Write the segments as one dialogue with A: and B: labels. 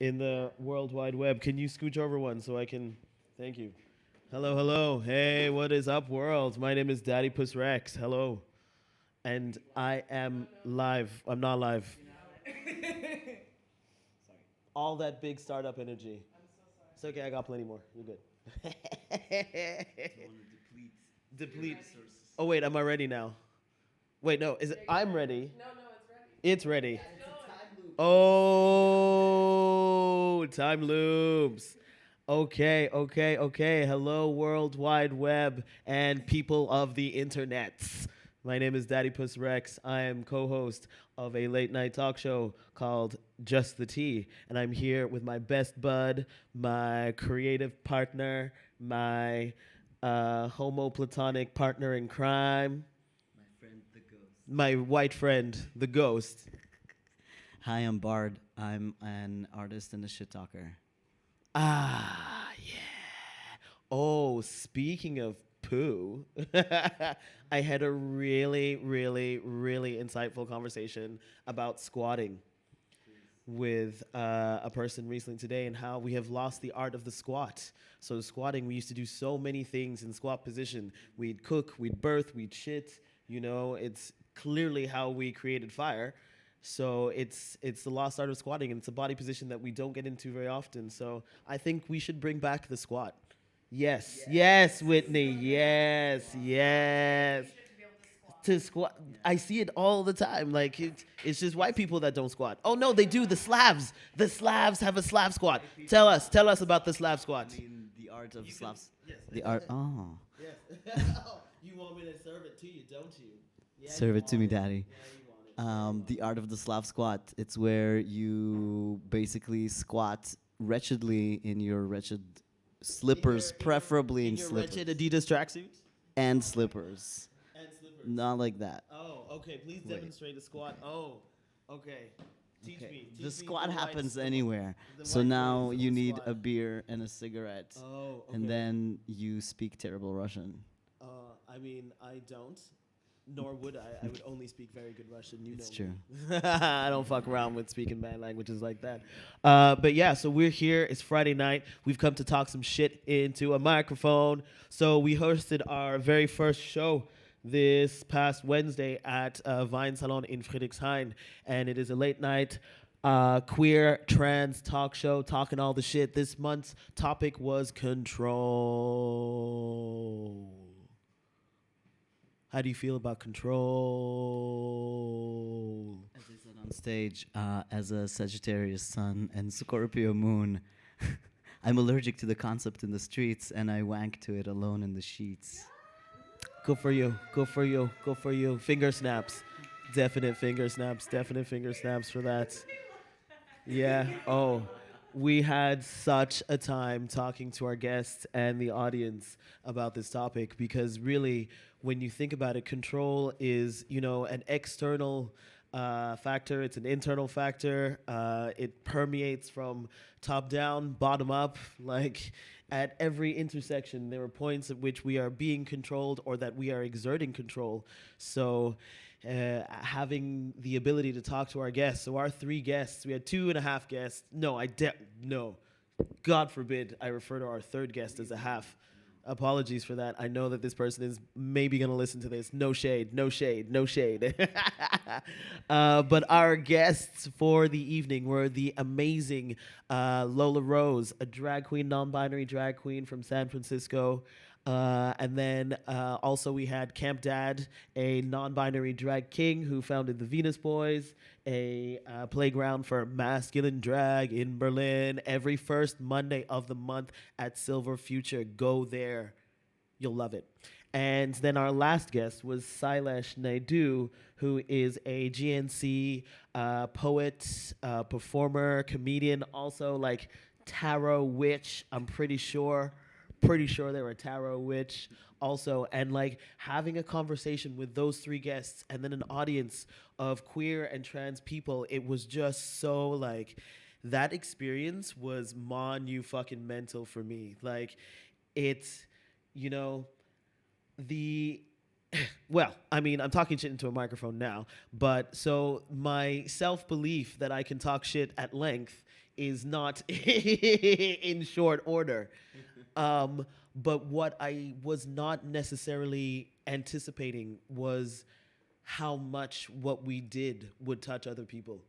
A: in the World Wide Web. Can you scooch over one so I can? Thank you. Hello, hello. Hey, what is up, world? My name is Daddypuss Rex. Hello. And I am live. I'm not live. All that big startup energy. It's okay, I got plenty more. You're good. Deplete. Oh, wait, am I ready now? Wait, no, is it? I'm ready. It's ready. Oh, time loops. Okay, okay, okay. Hello, World Wide Web and people of the internets. My name is Daddypuss Rex. I am co-host of a late night talk show called Just the Tea, and I'm here with my best bud, my creative partner, my homo platonic partner in crime, my white friend, the ghost.
B: Hi, I'm Bard. I'm an artist and a shit talker.
A: Ah, yeah. Oh, speaking of poo, I had a really, really, really insightful conversation about squatting with a person recently today and how we have lost the art of the squat. So squatting, we used to do so many things in squat position. We'd cook, we'd birth, we'd shit. You know, it's clearly how we created fire. So it's the lost art of squatting, and it's a body position that we don't get into very often. So I think we should bring back the squat. Yes, yes, Whitney. Yes, yes. To squat, I see it all the time. Like it's just white people that don't squat. Oh no, they do. The Slavs. The Slavs have a Slav squat. Tell us about the Slav squat.
B: I mean, the art of Slavs.
A: Yes.
B: The art. Oh,
A: Yes. You want me to serve it to you, don't you? Yeah,
B: serve
A: you
B: it to
A: want
B: me,
A: it.
B: daddy.
A: Yeah, you want it.
B: The art of the Slav squat. It's where you basically squat wretchedly in your wretched slippers, preferably in
A: your
B: slippers
A: wretched Adidas tracksuits
B: and slippers.
A: and slippers.
B: Not like that.
A: Oh, okay. Please
B: Wait.
A: demonstrate a squat. Oh, okay. Teach
B: Okay.
A: me. Teach
B: The
A: me
B: squat
A: the white
B: happens
A: the-
B: anywhere.
A: the
B: So
A: white
B: now
A: ways of
B: you
A: the
B: need
A: squat.
B: a beer and a cigarette.
A: Oh, okay.
B: And then you speak terrible Russian.
A: I mean, I don't. Nor would I. I would only speak very good Russian. You
B: It's
A: know
B: true.
A: me. I don't fuck around with speaking bad languages like that. But yeah, so we're here. It's Friday night. We've come to talk some shit into a microphone. So we hosted our very first show this past Wednesday at Vine Salon in Friedrichshain, and it is a late night queer trans talk show talking all the shit. This month's topic was control. How do you feel about control?
B: As I said on stage, as a Sagittarius sun and Scorpio moon, I'm allergic to the concept in the streets and I wank to it alone in the sheets.
A: Good for you. Good for you. Good for you. Finger snaps. Definite finger snaps. Definite finger snaps for that. Yeah. Oh, we had such a time talking to our guests and the audience about this topic because really, when you think about it, control is, an external factor. It's an internal factor. It permeates from top down, bottom up. Like at every intersection, there are points at which we are being controlled or that we are exerting control. So having the ability to talk to our guests. So our three guests, we had 2.5 guests. No. God forbid I refer to our third guest as a half. Apologies for that. I know that this person is maybe going to listen to this. No shade, no shade, no shade. But our guests for the evening were the amazing Lola Rose, a drag queen, non-binary drag queen from San Francisco. And then also we had Camp Dad, a non-binary drag king who founded the Venus Boys, a playground for masculine drag in Berlin. Every first Monday of the month at Silver Future. Go there. You'll love it. And then our last guest was Silesh Naidu, who is a GNC poet, performer, comedian, also like tarot witch, I'm pretty sure. Pretty sure they were a tarot witch also, and like having a conversation with those three guests and then an audience of queer and trans people, it was just so like that experience was fucking mental for me. Like it's, you know, the well, I mean, I'm talking shit into a microphone now, but so my self belief that I can talk shit at length is not in short order. But what I was not necessarily anticipating was how much what we did would touch other people.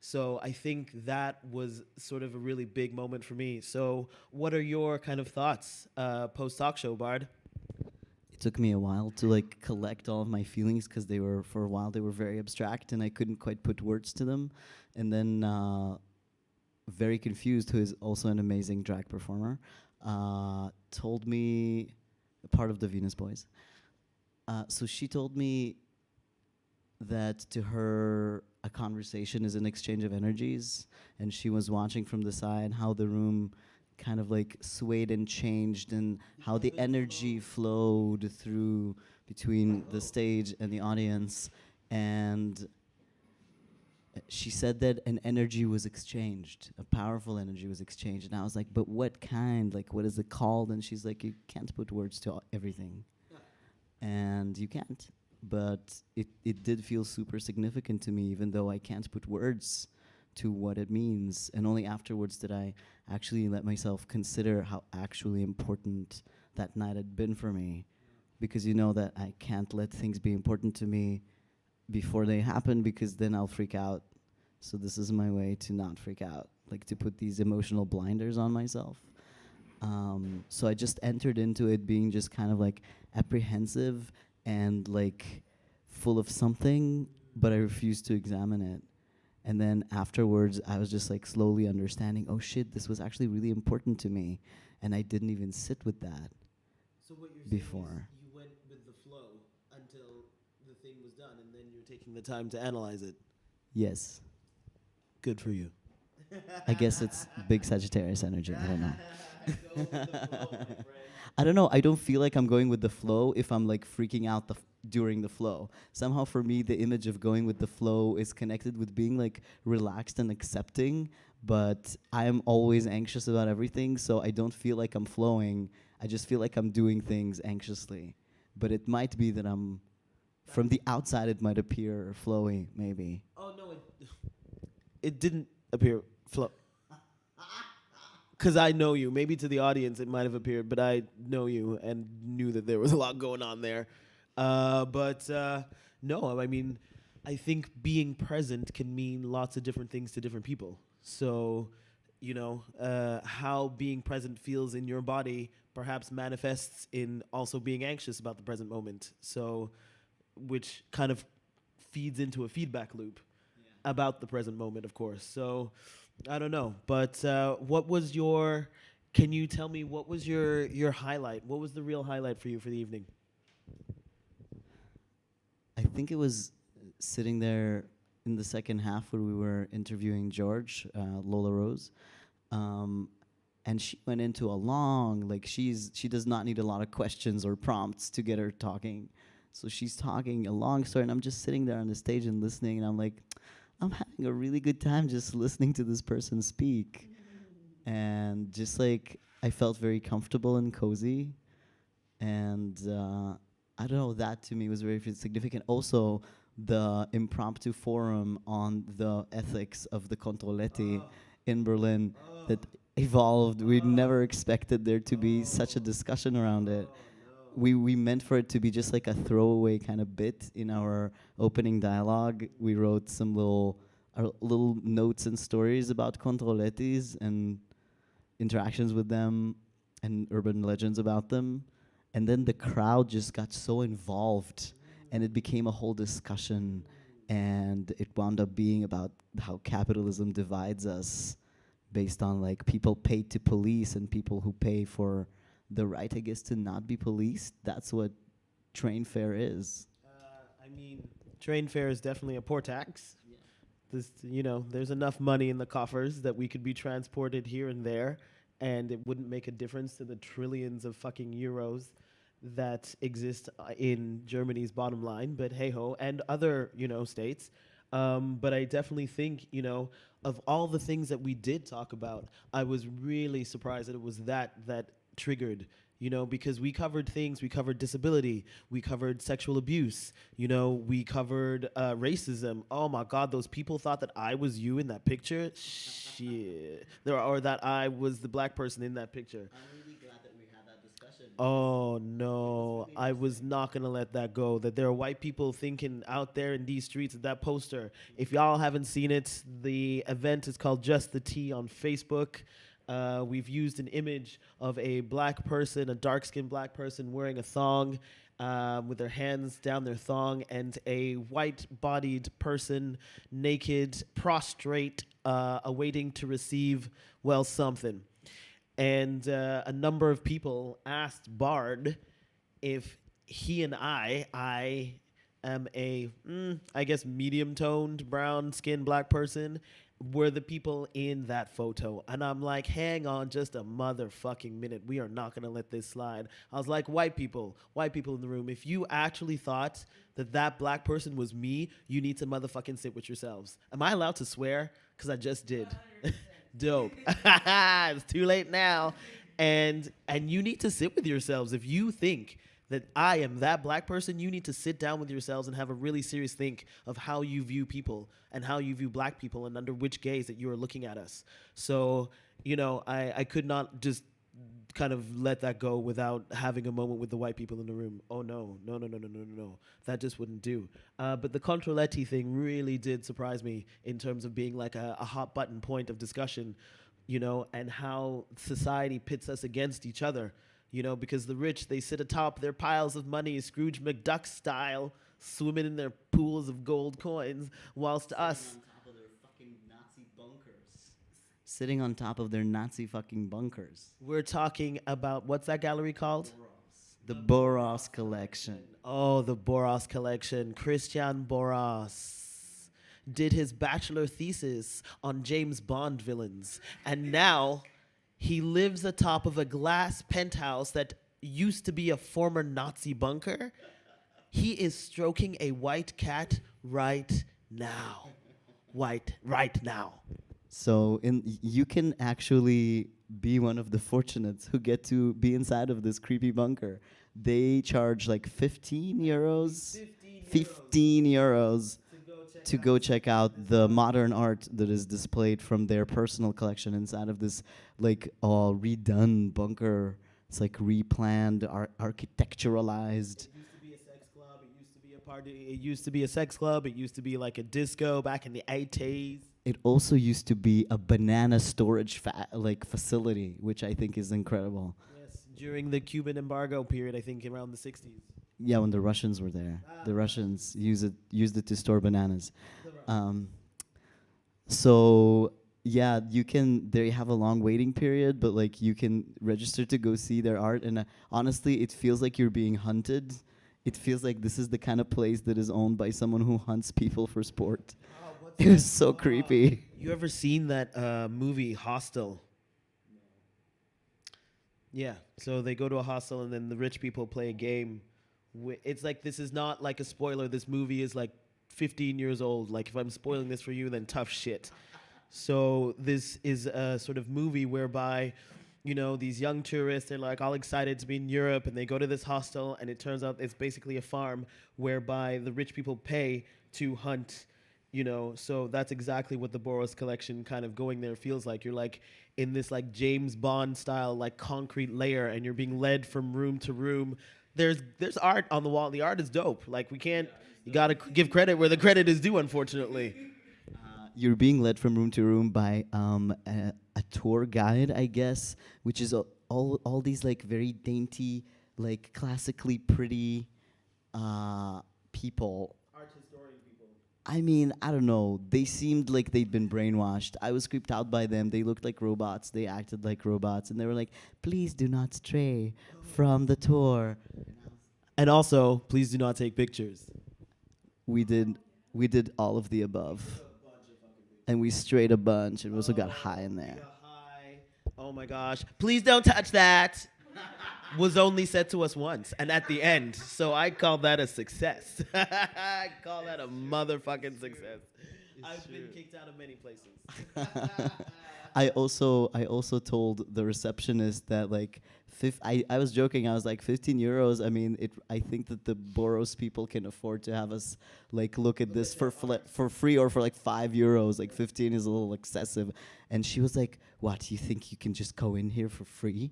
A: So I think that was sort of a really big moment for me. So, what are your kind of thoughts post talk show, Bard?
B: It took me a while to like collect all of my feelings because they were for a while they were very abstract and I couldn't quite put words to them. And then very confused, who is also an amazing drag performer, told me part of the Venus Boys. So she told me that to her a conversation is an exchange of energies, and she was watching from the side how the room kind of like swayed and changed and how the energy flowed through between the stage and the audience. And she said that an energy was exchanged, a powerful energy was exchanged. And I was like, but what kind? Like, what is it called? And she's like, you can't put words to everything. And you can't. But it did feel super significant to me, even though I can't put words to what it means. And only afterwards did I actually let myself consider how actually important that night had been for me. Because you know that I can't let things be important to me before they happen, because then I'll freak out. So this is my way to not freak out, like to put these emotional blinders on myself. So I just entered into it being just kind of like apprehensive and like full of something, but I refused to examine it. And then afterwards, I was just like slowly understanding, oh shit, this was actually really important to me. And I didn't even sit with that
A: So what you're
B: before.
A: saying is you went with the flow until the thing was done, and then you're taking the time to analyze it.
B: Yes.
A: Good for you.
B: I guess it's big Sagittarius energy. I don't know.
A: Go with the flow, my friend.
B: I don't know. I don't feel like I'm going with the flow if I'm like freaking out during the flow. Somehow for me, the image of going with the flow is connected with being like relaxed and accepting. But I'm always anxious about everything, so I don't feel like I'm flowing. I just feel like I'm doing things anxiously. But it might be that I'm, from the outside, it might appear flowy, maybe.
A: Oh no, it didn't appear flow. Because I know you. Maybe to the audience it might have appeared, but I know you and knew that there was a lot going on there. But no, I mean, I think being present can mean lots of different things to different people. So, you know, how being present feels in your body perhaps manifests in also being anxious about the present moment. So, which kind of feeds into a feedback loop about the present moment, of course. So, I don't know, but what was your? Can you tell me what was your highlight? What was the real highlight for you for the evening?
B: I think it was sitting there in the second half where we were interviewing George, Lola Rose, and she went into a long, like she does not need a lot of questions or prompts to get her talking. So she's talking a long story, and I'm just sitting there on the stage and listening, and I'm like, I'm having a really good time just listening to this person speak. And just like, I felt very comfortable and cozy. And I don't know, that to me was very significant. Also, the impromptu forum on the ethics of the controletti in Berlin that evolved. We never expected there to be such a discussion around it. We meant for it to be just like a throwaway kind of bit in our opening dialogue. We wrote some little notes and stories about controlettis and interactions with them and urban legends about them. And then the crowd just got so involved and it became a whole discussion, and it wound up being about how capitalism divides us based on like people paid to police and people who pay for the right, I guess, to not be policed. That's what train fare is.
A: I mean, train fare is definitely a poor tax. Yeah. There's enough money in the coffers that we could be transported here and there, and it wouldn't make a difference to the trillions of fucking euros that exist in Germany's bottom line. But hey ho, and other states. But I definitely think of all the things that we did talk about, I was really surprised that it was that triggered because we covered things. We covered disability. We covered sexual abuse. We covered racism. Oh my God, those people thought that I was you in that picture. Shit. Or that I was the black person in that picture.
B: I'm really glad that we had that discussion.
A: Oh no, I was not gonna let that go. That there are white people thinking out there in these streets of that poster. If y'all haven't seen it, the event is called Just the Tea on Facebook. We've used an image of a black person, a dark-skinned black person wearing a thong with their hands down their thong, and a white-bodied person, naked, prostrate, awaiting to receive, well, something. And a number of people asked Bard if he and I am I guess, medium-toned, brown-skinned black person, were the people in that photo. And I'm like, hang on just a motherfucking minute. We are not going to let this slide. I was like, white people in the room, if you actually thought that that black person was me, you need to motherfucking sit with yourselves. Am I allowed to swear? Because I just did. Dope. It's too late now. And you need to sit with yourselves. If you think that I am that black person, you need to sit down with yourselves and have a really serious think of how you view people and how you view black people and under which gaze that you are looking at us. So, I could not just kind of let that go without having a moment with the white people in the room. Oh, no. That just wouldn't do. But the Controletti thing really did surprise me in terms of being like a hot button point of discussion, and how society pits us against each other. Because the rich, they sit atop their piles of money, Scrooge McDuck style, swimming in their pools of gold coins, whilst us...
B: Sitting on top of their Nazi fucking bunkers.
A: We're talking about, what's that gallery called?
B: The Boros collection.
A: Oh, the Boros collection. Christian Boros did his bachelor thesis on James Bond villains. And now he lives atop of a glass penthouse that used to be a former Nazi bunker. He is stroking a white cat right now. Right now.
B: So you can actually be one of the fortunates who get to be inside of this creepy bunker. They charge like 15 euros to go check out the modern art that is displayed from their personal collection inside of this like redone bunker. It's like replanned, architecturalized.
A: It used to be a sex club. It used to be a party. It used to be a sex club. It used to be like a disco back in the 80s.
B: It also used to be a banana storage facility, which I think is incredible.
A: Yes, during the Cuban embargo period, I think around the 60s.
B: Yeah, when the Russians were there, the Russians used it to store bananas. So yeah, they have a long waiting period, but like you can register to go see their art, and honestly, it feels like you're being hunted. It feels like this is the kind of place that is owned by someone who hunts people for sport. It was so creepy.
A: You ever seen that movie Hostel? Yeah. So they go to a hostel and then the rich people play a game. It's like, this is not like a spoiler. This movie is like 15 years old. Like if I'm spoiling this for you, then tough shit. So this is a sort of movie whereby, these young tourists, they're like all excited to be in Europe and they go to this hostel and it turns out it's basically a farm whereby the rich people pay to hunt. So that's exactly what the Boros collection kind of going there feels like. You're like in this like James Bond style like concrete layer and you're being led from room to room. There's art on the wall. The art is dope. Like you got to give credit where the credit is due, unfortunately.
B: You're being led from room to room by a tour guide, I guess, which is all these like very dainty, like classically pretty people. I mean, I don't know. They seemed like they'd been brainwashed. I was creeped out by them. They looked like robots. They acted like robots. And they were like, please do not stray from the tour.
A: And also, please do not take pictures.
B: We did all of the above. And we strayed a bunch and we also got high in there.
A: Oh my gosh. Please don't touch that. Was only said to us once and at the end. So I call that a success. I call that a motherfucking success. I've been kicked out of many places.
B: I also told the receptionist that like I was joking. I was like 15 euros. I mean, I think that the Boros people can afford to have us like look at this for free or for like 5 euros. Like 15 is a little excessive. And she was like, "What? You think you can just go in here for free?"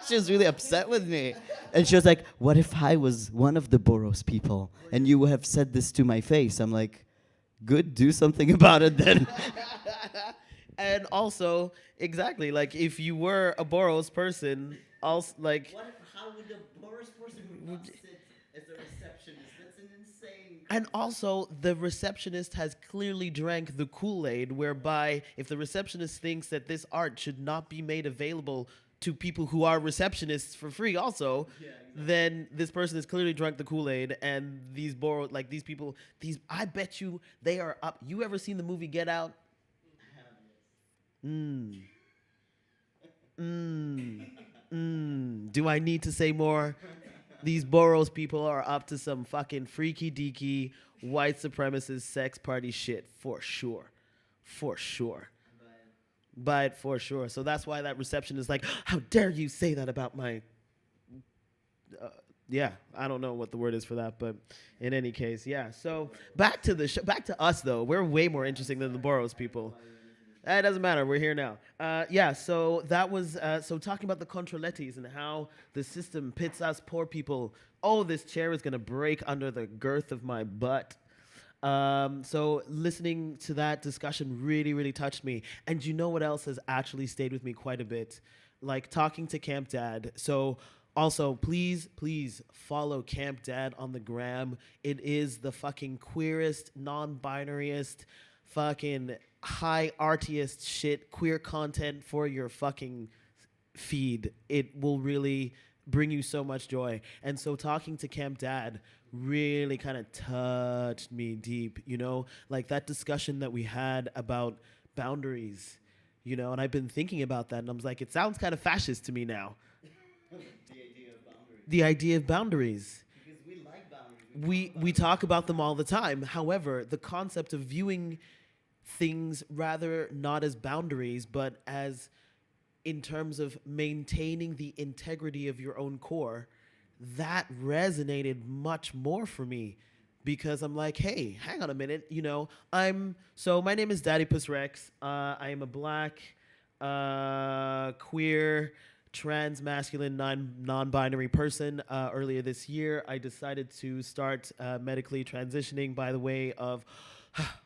B: She was really upset with me. And she was like, "What if I was one of the Boros people and you have said this to my face?" I'm like, "Good, do something about it then."
A: And also, exactly, like if you were a Boros person, also like,
B: How would the Boros person not sit as a receptionist? That's an insane.
A: and also the receptionist has clearly drank the Kool-Aid, whereby if the receptionist thinks that this art should not be made available to people who are receptionists for free also, then this person has clearly drunk the Kool-Aid, and these like these people, I bet you they are up. You ever seen the movie Get Out? Mm. Do I need to say more? These Boros people are up to some fucking freaky deaky white supremacist sex party shit for sure. For sure. But for sure. So that's why that reception is like, how dare you say that about my. Yeah, I don't know what the word is for that, but in any case, yeah. So back to the back to us though. We're way more interesting than the Boros people. It doesn't matter. We're here now. Yeah. So that was so talking about the controlettis and how the system pits us poor people. Oh, this chair is gonna break under the girth of my butt. So listening to that discussion really, really touched me. And you know what else has actually stayed with me quite a bit? Like talking to Camp Dad. So also, please, please follow Camp Dad on the gram. It is the fucking queerest, non-binariest, fucking high artiest shit, queer content for your fucking feed. It will really bring you so much joy. And so talking to Camp Dad really kind of touched me deep, you know, like that discussion that we had about boundaries, you know, and I've been thinking about that and I was like, it sounds kind of fascist to me now. The idea of boundaries.
B: Because we like boundaries.
A: We talk about them all the time. However, the concept of viewing things rather not as boundaries, but as in terms of maintaining the integrity of your own core, that resonated much more for me because I'm like, hey, hang on a minute, you know, my name is Daddypuss Rex. I am a black, queer, trans, masculine, non-binary person. Earlier this year, I decided to start medically transitioning by the way of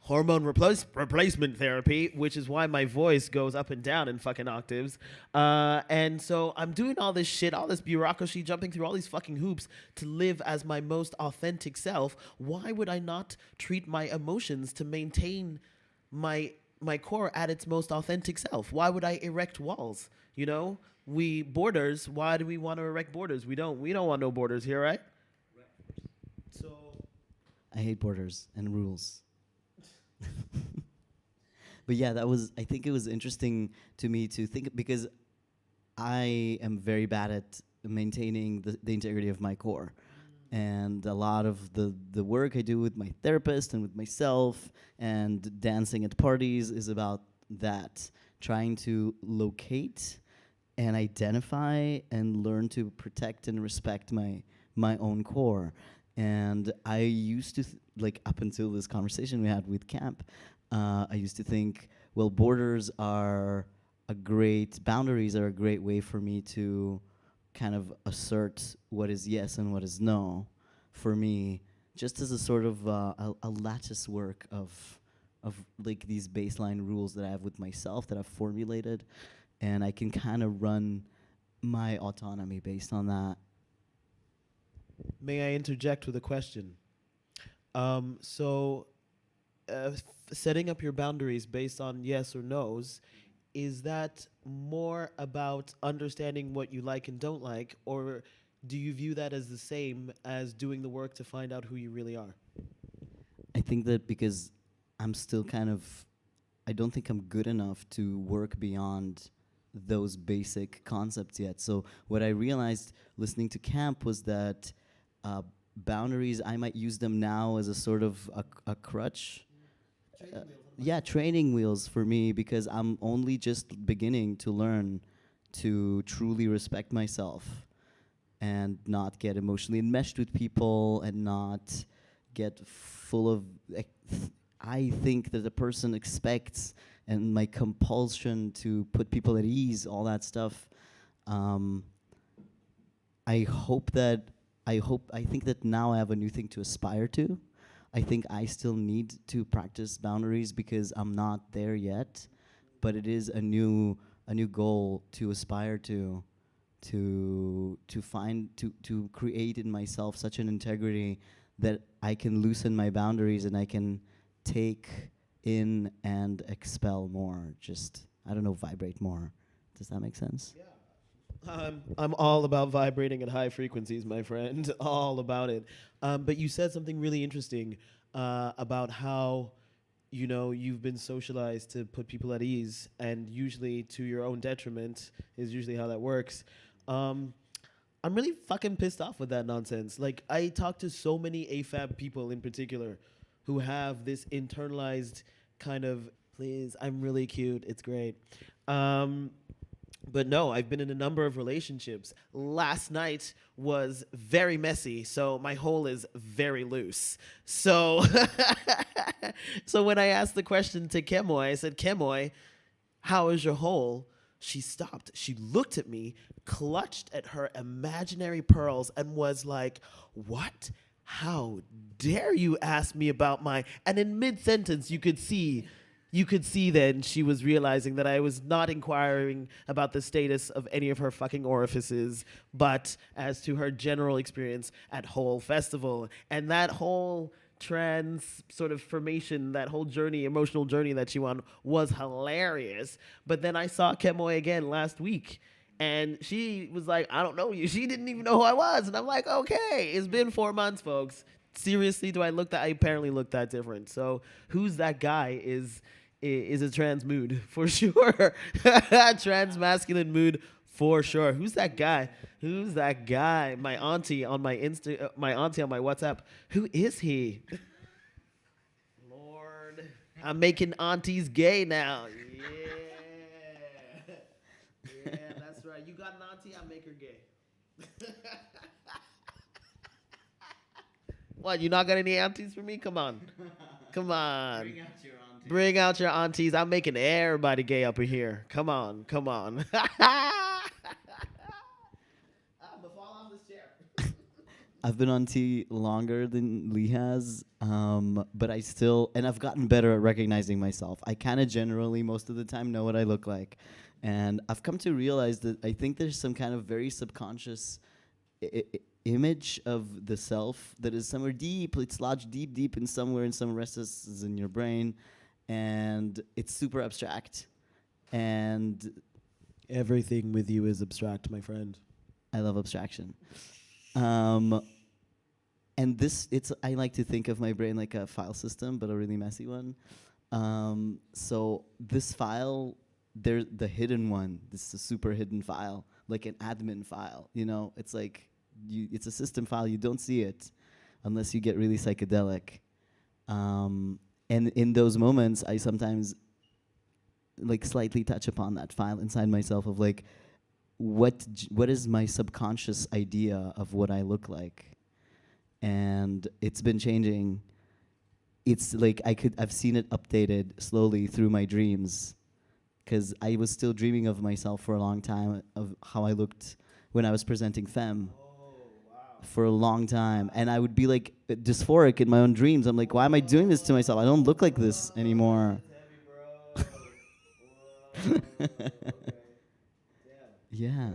A: hormone replacement therapy, which is why my voice goes up and down in fucking octaves. And so I'm doing all this shit, all this bureaucracy, jumping through all these fucking hoops to live as my most authentic self. Why would I not treat my emotions to maintain my core at its most authentic self? Why would I erect walls? You know, borders. Why do we want to erect borders? We don't want no borders here, right? So
B: I hate borders and rules. But yeah, I think it was interesting to me to think because I am very bad at maintaining the integrity of my core. And a lot of the work I do with my therapist and with myself and dancing at parties is about that, trying to locate and identify and learn to protect and respect my own core. And I used to, like up until this conversation we had with Camp, I used to think, well, boundaries are a great way for me to kind of assert what is yes and what is no for me, just as a sort of a lattice work of like these baseline rules that I have with myself that I've formulated, and I can kind of run my autonomy based on that.
A: may I interject with a question? Setting up your boundaries based on yes or no's, is that more about understanding what you like and don't like, or do you view that as the same as doing the work to find out who you really are?
B: I think that because I'm still kind of, I don't think I'm good enough to work beyond those basic concepts yet. So what I realized listening to Camp was that boundaries, I might use them now as a sort of a crutch. yeah, training wheels for me because I'm only just beginning to learn to truly respect myself and not get emotionally enmeshed with people and not get full of I think that a person expects and my compulsion to put people at ease, all that stuff. Um, I hope that I think that now I have a new thing to aspire to. I think I still need to practice boundaries because I'm not there yet, but it is a new goal to aspire to find to create in myself such an integrity that I can loosen my boundaries and I can take in and expel more. Just I don't know, vibrate more. Does that make sense?
A: I'm all about vibrating at high frequencies, my friend. All about it. But you said something really interesting about how you've been socialized to put people at ease, and usually to your own detriment is usually how that works. Um, I'm really fucking pissed off with that nonsense. Like, I talk to so many AFAB people in particular who have this internalized kind of, please, I'm really cute, it's great. Um, but no, I've been in a number of relationships. Last night was very messy, so my hole is very loose. So, so when I asked the question to Kemoy, I said, Kemoy, how is your hole? She stopped. She looked at me, clutched at her imaginary pearls, and was like, what? How dare you ask me about my. And in mid sentence, you could see then she was realizing that I was not inquiring about the status of any of her fucking orifices, but as to her general experience at Whole Festival. And that whole trans sort of formation, that whole journey, emotional journey that she went on was hilarious. But then I saw Kemoy again last week. And she was like, I don't know you. She didn't even know who I was. And I'm like, okay, it's been 4 months, folks. Seriously, do I look that? I apparently look that different. So who's that guy is a trans mood for sure. Trans masculine mood for sure. Who's that guy? Who's that guy? My auntie on my my auntie on my WhatsApp. Who is he? Lord, I'm making aunties gay now. Yeah, yeah, that's right. You got an auntie, I make her gay. What? You not got any aunties for me? Come on, come on. Bring out your aunties. I'm making everybody gay up in here. Come on, come on. I'm gonna fall off this chair.
B: I've been on T longer than Lee has, but I still, and I've gotten better at recognizing myself. I kind of generally, most of the time, know what I look like. And I've come to realize that I think there's some kind of very subconscious image of the self that is somewhere deep. It's lodged deep, deep in somewhere, in some recesses in your brain. And it's super abstract. And
A: Everything with you is abstract, my friend.
B: I love abstraction. Um, and I like to think of my brain like a file system, but a really messy one. So this file, there's the hidden one. This is a super hidden file, like an admin file. It's like it's a system file. You don't see it unless you get really psychedelic. And in those moments, I sometimes like slightly touch upon that file inside myself of like, what is my subconscious idea of what I look like? And it's been changing. It's like I've seen it updated slowly through my dreams, because I was still dreaming of myself for a long time of how I looked when I was presenting Femme. For a long time, and I would be like dysphoric in my own dreams. I'm like, why am I doing this to myself? I don't look like this anymore. Yeah.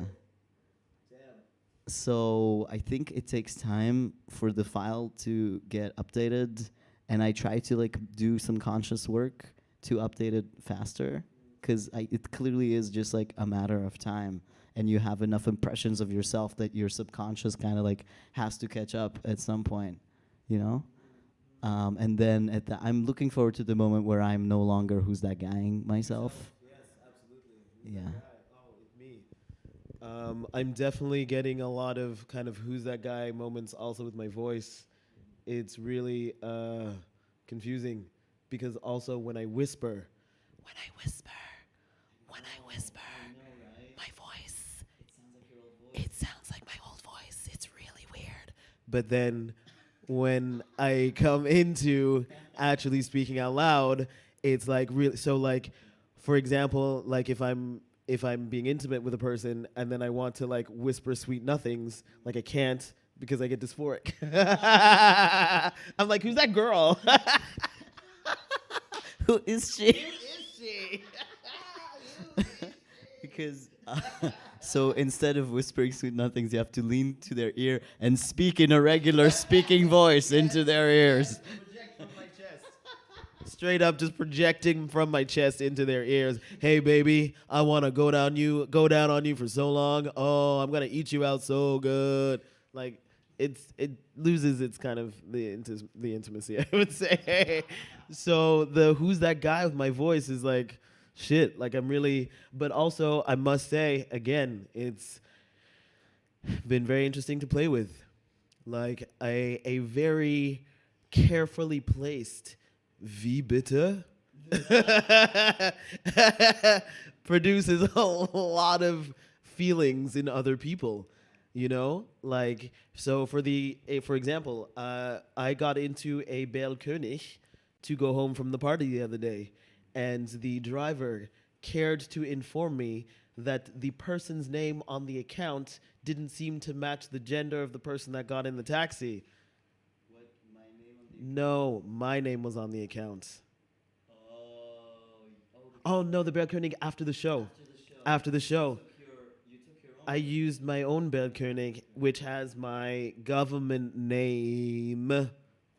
B: So I think it takes time for the file to get updated, and I try to like do some conscious work to update it faster, because it clearly is just like a matter of time, and you have enough impressions of yourself that your subconscious kind of like has to catch up at some point, you know. And then I'm looking forward to the moment where I'm no longer who's that guy myself.
A: Yes, absolutely.
B: Yeah.
A: Oh, it's me. I'm definitely getting a lot of kind of who's that guy moments also with my voice. It's really confusing because also when I whisper, when I whisper, when I whisper, my voice, it sounds like my old voice. It's really weird. But then when I come into actually speaking out loud, it's like really so like for example, like if I'm being intimate with a person and then I want to like whisper sweet nothings, like I can't because I get dysphoric. I'm like, who's that girl?
B: Who is she?
A: Is she?
B: Because so instead of whispering sweet nothings, you have to lean to their ear and speak in a regular speaking voice into their ears.
A: Project from my chest. Straight up just projecting from my chest into their ears. Hey baby, I wanna go down on you for so long. Oh, I'm gonna eat you out so good. Like it loses its kind of the intimacy, I would say. So the who's that guy with my voice is like shit. Like I'm really, but also I must say again, it's been very interesting to play with. Like a very carefully placed V bitter produces a lot of feelings in other people. You know, like so for example, I got into a Bergkönig to go home from the party the other day, and the driver cared to inform me that the person's name on the account didn't seem to match the gender of the person that got in the taxi.
B: What, my name on the
A: No, my name was on the account.
B: Oh,
A: Oh no, the Bergkönig after the show.
B: after the show.
A: After the show.
B: You took your own.
A: I used my own Bergkönig, which has my government name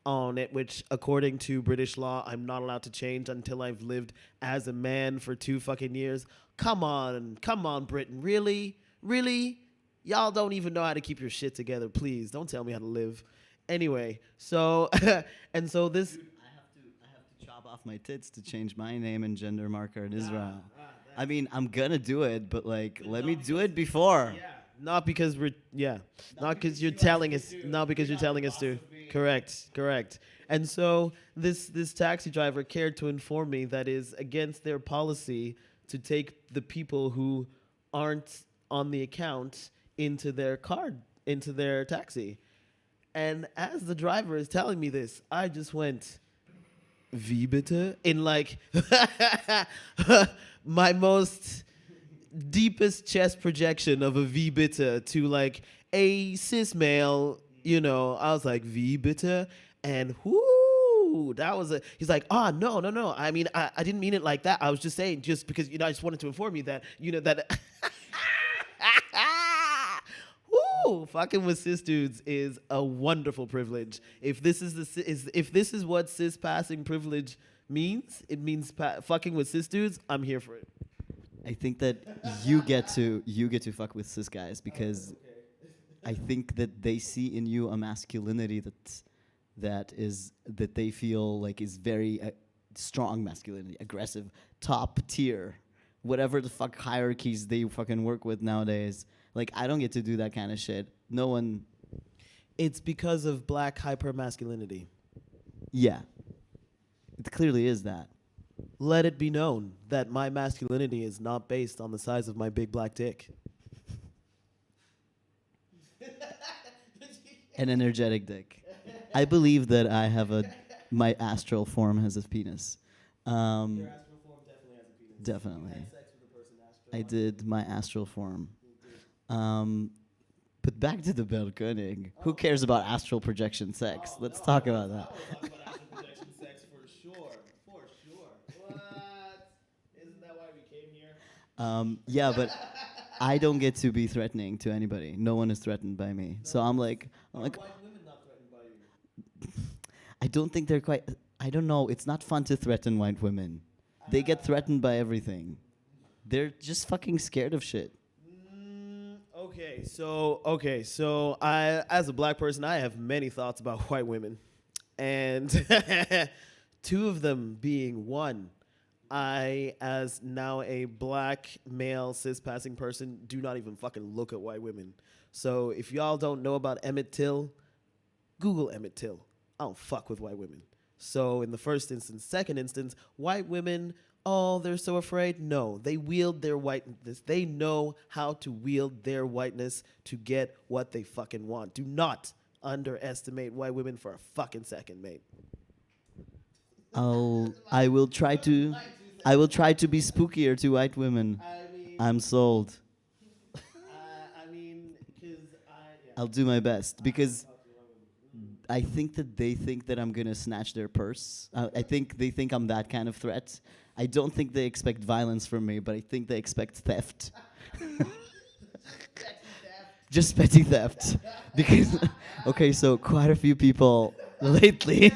A: on it, which, according to British law, I'm not allowed to change until I've lived as a man for 2 fucking years. Come on, Britain. Really? Really? Y'all don't even know how to keep your shit together. Please, don't tell me how to live. Anyway, so, and so this...
B: I have to chop off my tits to change my name and gender marker in Israel. I mean, I'm gonna do it, but like, let me do it before.
A: Yeah. Not because not because you're telling us, not because you're telling us to. Correct. And so this taxi driver cared to inform me that is against their policy to take the people who aren't on the account into their taxi. And as the driver is telling me this, I just went, Wie bitte? In like my most deepest chest projection of a V bitte to like a cis male, you know, I was like, Wie bitte? And whoo, that was he's like, no. I mean, I didn't mean it like that. I was just saying, just because, you know, I just wanted to inform you that, you know, that whoo, fucking with cis dudes is a wonderful privilege. If this is what cis passing privilege means, it means fucking with cis dudes. I'm here for it.
B: I think that you get to fuck with cis guys because I think that they see in you a masculinity that they feel like is very strong masculinity, aggressive, top tier, whatever the fuck hierarchies they fucking work with nowadays. Like I don't get to do that kind of shit. No one.
A: It's because of black hypermasculinity.
B: Yeah, it clearly is that.
A: Let it be known that my masculinity is not based on the size of my big black dick.
B: An energetic dick. I believe that I have my astral form has a penis.
A: Your astral form definitely has a penis.
B: Definitely.
A: You had sex with a person astral.
B: I did my astral form. But back to the Bergkönig. Who cares about astral projection sex? Let's talk about that.
A: We'll talk about astral projection sex for sure. For sure. What? Isn't that why we came here?
B: Yeah, but I don't get to be threatening to anybody. No one is threatened by me. So I'm like,
A: Are white women not threatened by you?
B: I don't think they're quite. I don't know. It's not fun to threaten white women. They get threatened by everything. They're just fucking scared of shit.
A: Okay, so I, as a black person, I have many thoughts about white women, and 2 of them being, one, I, as now a black male cis passing person, do not even fucking look at white women. So if y'all don't know about Emmett Till, Google Emmett Till. I don't fuck with white women. So in the first instance, second instance, white women, oh, they're so afraid. No, they wield their whiteness. They know how to wield their whiteness to get what they fucking want. Do not underestimate white women for a fucking second, mate.
B: I will try to be spookier to white women. I'm sold.
A: I mean, because
B: I'll do my best because I think that they think that I'm gonna snatch their purse. I think they think I'm that kind of threat. I don't think they expect violence from me, but I think they expect theft. Just petty theft. Because, okay, so quite a few people lately,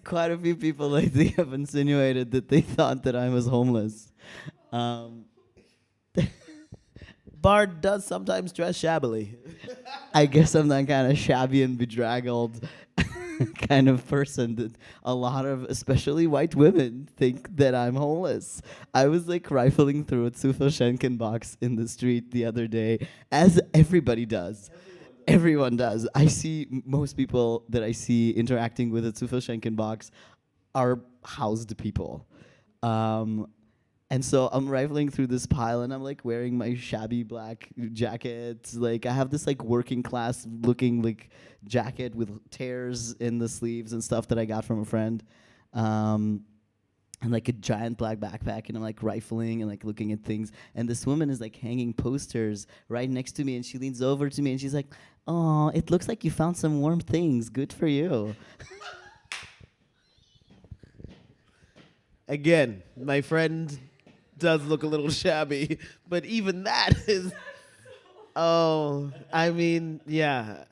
B: quite a few people lately have insinuated that they thought that I was homeless. Um,
A: Bard does sometimes dress shabbily.
B: I guess I'm that kind of shabby and bedraggled kind of person that a lot of, especially white women, think that I'm homeless. I was like rifling through a Schenken box in the street the other day, as everybody does. Everyone does. I see most people that I see interacting with a Schenken box are housed people. And so I'm rifling through this pile and I'm like wearing my shabby black jacket. Like I have this like working class looking like jacket with tears in the sleeves and stuff that I got from a friend. And like a giant black backpack, and I'm like rifling and like looking at things. And this woman is like hanging posters right next to me, and she leans over to me and she's like, "Oh, it looks like you found some warm things. Good for you."
A: Again, my friend does look a little shabby, but even that is. Oh, I mean, yeah.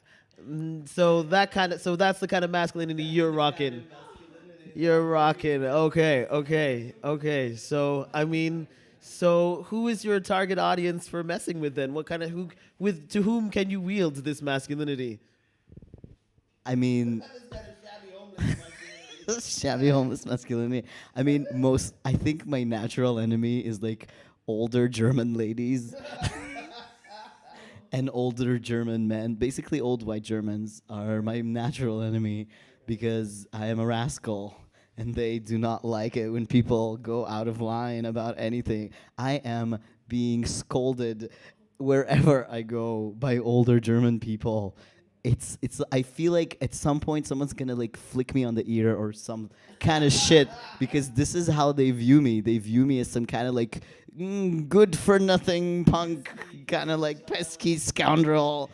A: So that's the kind of masculinity you're rocking. You're rocking. Okay. So I mean, so who is your target audience for messing with then? What kind of to whom can you wield this masculinity?
B: I mean, shabby homeless masculinity. I mean, I think my natural enemy is like older German ladies and older German men. Basically, old white Germans are my natural enemy because I am a rascal and they do not like it when people go out of line about anything. I am being scolded wherever I go by older German people. It's I feel like at some point someone's gonna like flick me on the ear or some kind of shit because this is how they view me. They view me as some kind of like good for nothing punk, kind of like pesky scoundrel,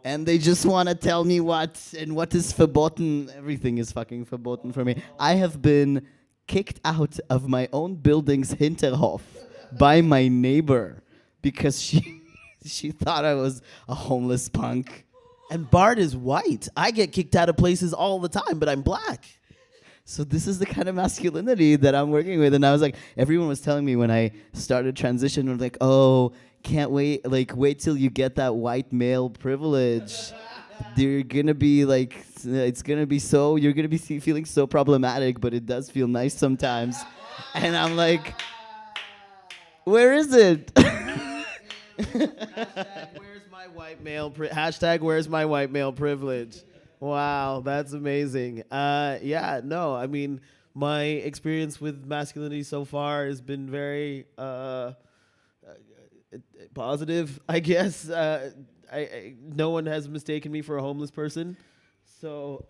B: and they just want to tell me what is verboten. Everything is fucking verboten for me. I have been kicked out of my own building's Hinterhof by my neighbor because she thought I was a homeless punk.
A: And Bard is white. I get kicked out of places all the time, but I'm black.
B: So this is the kind of masculinity that I'm working with. And I was like, everyone was telling me when I started transition, was like, oh, can't wait, like wait till you get that white male privilege. You're gonna be like, it's gonna be so, you're gonna be feeling so problematic, but it does feel nice sometimes. And I'm like, where is it?
A: Hashtag where's my white male privilege. Wow, that's amazing. Yeah, no, I mean, my experience with masculinity so far has been very positive, I guess. No one has mistaken me for a homeless person. So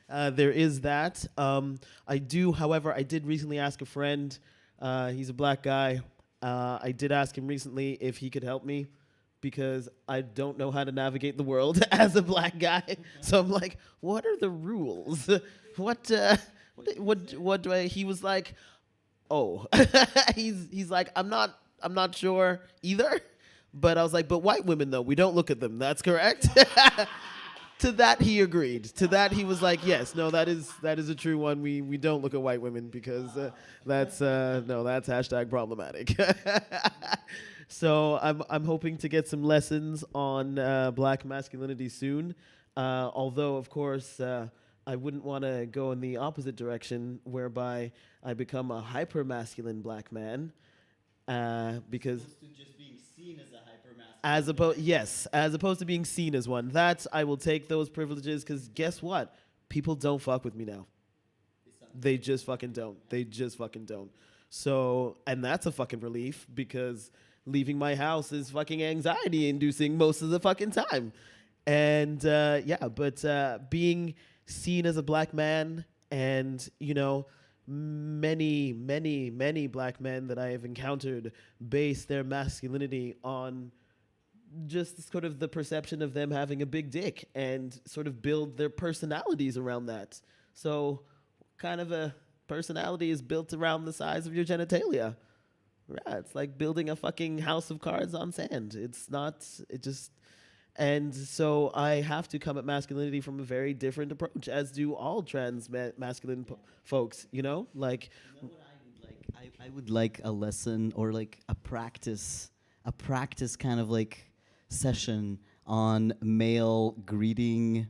A: there is that. However, I did recently ask a friend, he's a black guy. I did ask him recently if he could help me because I don't know how to navigate the world as a black guy. So I'm like, what are the rules? What do I? He was like, oh, he's like, I'm not sure either. But I was like, but white women though, we don't look at them. That's correct. To that he agreed. To that he was like, yes, no, that is a true one. We don't look at white women because that's hashtag problematic. So I'm hoping to get some lessons on black masculinity soon. Although of course I wouldn't want to go in the opposite direction, whereby I become a hyper masculine black man, because
B: just being seen as a hyper-masculine.
A: as opposed to being seen as one. That I will take those privileges because guess what? People don't fuck with me now. They just fucking don't. They just fucking don't. So, and that's a fucking relief because leaving my house is fucking anxiety inducing most of the fucking time. And yeah, but being seen as a black man and, you know, many black men that I have encountered base their masculinity on just sort of the perception of them having a big dick and sort of build their personalities around that. So, kind of a personality is built around the size of your genitalia. Yeah, it's like building a fucking house of cards on sand. It's not, it just, and so I have to come at masculinity from a very different approach, as do all trans masculine folks, you know? Like,
B: You know what I would like? I would like a lesson or like a practice kind of like session on male greeting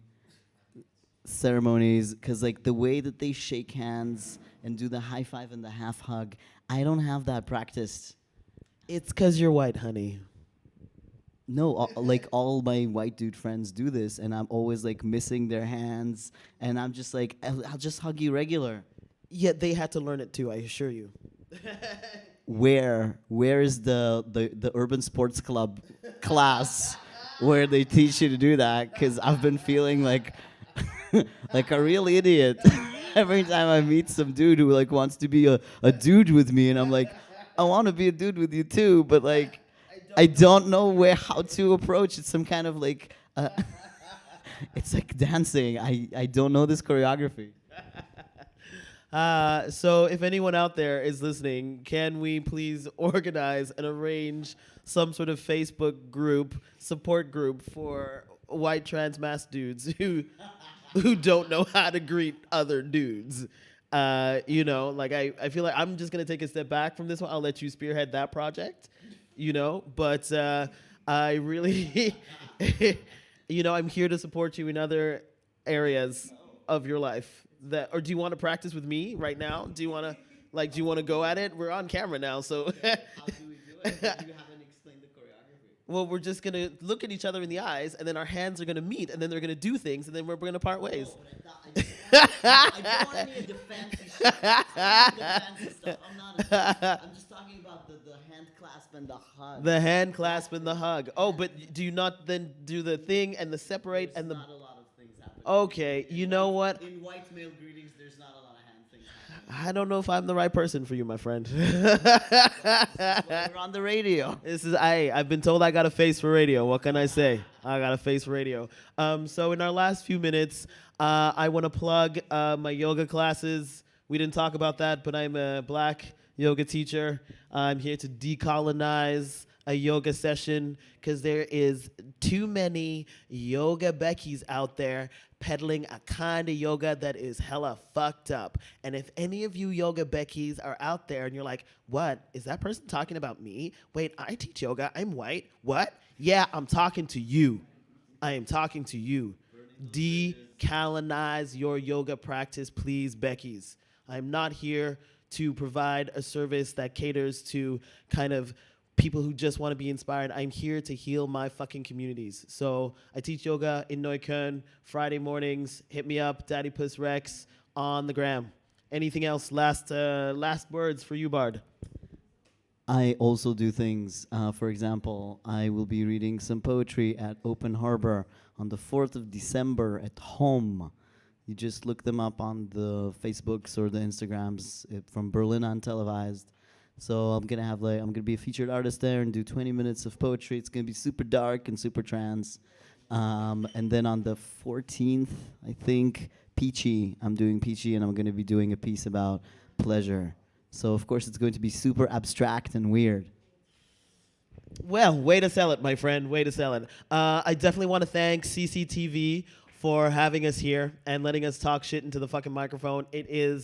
B: ceremonies, because like the way that they shake hands and do the high five and the half hug, I don't have that practiced.
A: it's because you're white, honey.
B: No, like all my white dude friends do this, and I'm always like missing their hands, and I'm just like, I'll just hug you regular.
A: Yet they had to learn it too, I assure you.
B: Where is the urban sports club class where they teach you to do that? Because I've been feeling like like a real idiot every time I meet some dude who like wants to be a dude with me, and I'm like, I want to be a dude with you too, but like I don't know how to approach. It's some kind of like it's like dancing. I don't know this choreography.
A: So if anyone out there is listening, can we please organize and arrange some sort of Facebook group, support group for white trans mass dudes who don't know how to greet other dudes? You know, like I feel like I'm just gonna take a step back from this one. I'll let you spearhead that project, you know, but I really, you know, I'm here to support you in other areas of your life. That, or do you want to practice with me right now? Do you want to go at it? We're on camera now, so.
B: How do we do it? You haven't explained the choreography.
A: Well, we're just gonna look at each other in the eyes, and then our hands are gonna meet, and then they're gonna do things, and then we're gonna part ways.
B: I don't want any of the fancy stuff. I don't need the fancy stuff. I'm just talking about the hand clasp and the hug.
A: The hand clasp and the hug. Oh, but do you not then do the thing and the separate and the?
B: Not a lot of things happen.
A: Okay, you know what?
B: In white male greetings, there's not a lot of hand things happening.
A: I don't know if I'm the right person for you, my friend.
B: Well, you're on the radio.
A: This is I've been told I got a face for radio. What can I say? I got a face for radio. So in our last few minutes, I want to plug my yoga classes. We didn't talk about that, but I'm a black yoga teacher. I'm here to decolonize a yoga session because there is too many yoga Beckys out there peddling a kind of yoga that is hella fucked up. And if any of you yoga Beckys are out there and you're like, what? Is that person talking about me? Wait, I teach yoga. I'm white. What? Yeah, I'm talking to you. I am talking to you. Decolonize your yoga practice, please, Beckys. I'm not here to provide a service that caters to kind of people who just want to be inspired. I'm here to heal my fucking communities. So I teach yoga in Neukölln, Friday mornings. Hit me up, Daddypuss Rex on the gram. Anything else? Last words for you, Bard.
B: I also do things. For example, I will be reading some poetry at Open Harbor on the 4th of December at home. You just look them up on the Facebooks or the Instagrams from Berlin Untelevised. So I'm gonna be a featured artist there and do 20 minutes of poetry. It's gonna be super dark and super trans. And then on the 14th, I think, I'm doing Peachy, and I'm gonna be doing a piece about pleasure. So of course it's going to be super abstract and weird.
A: Well, way to sell it, my friend. Way to sell it. I definitely want to thank CCTV for having us here and letting us talk shit into the fucking microphone. It is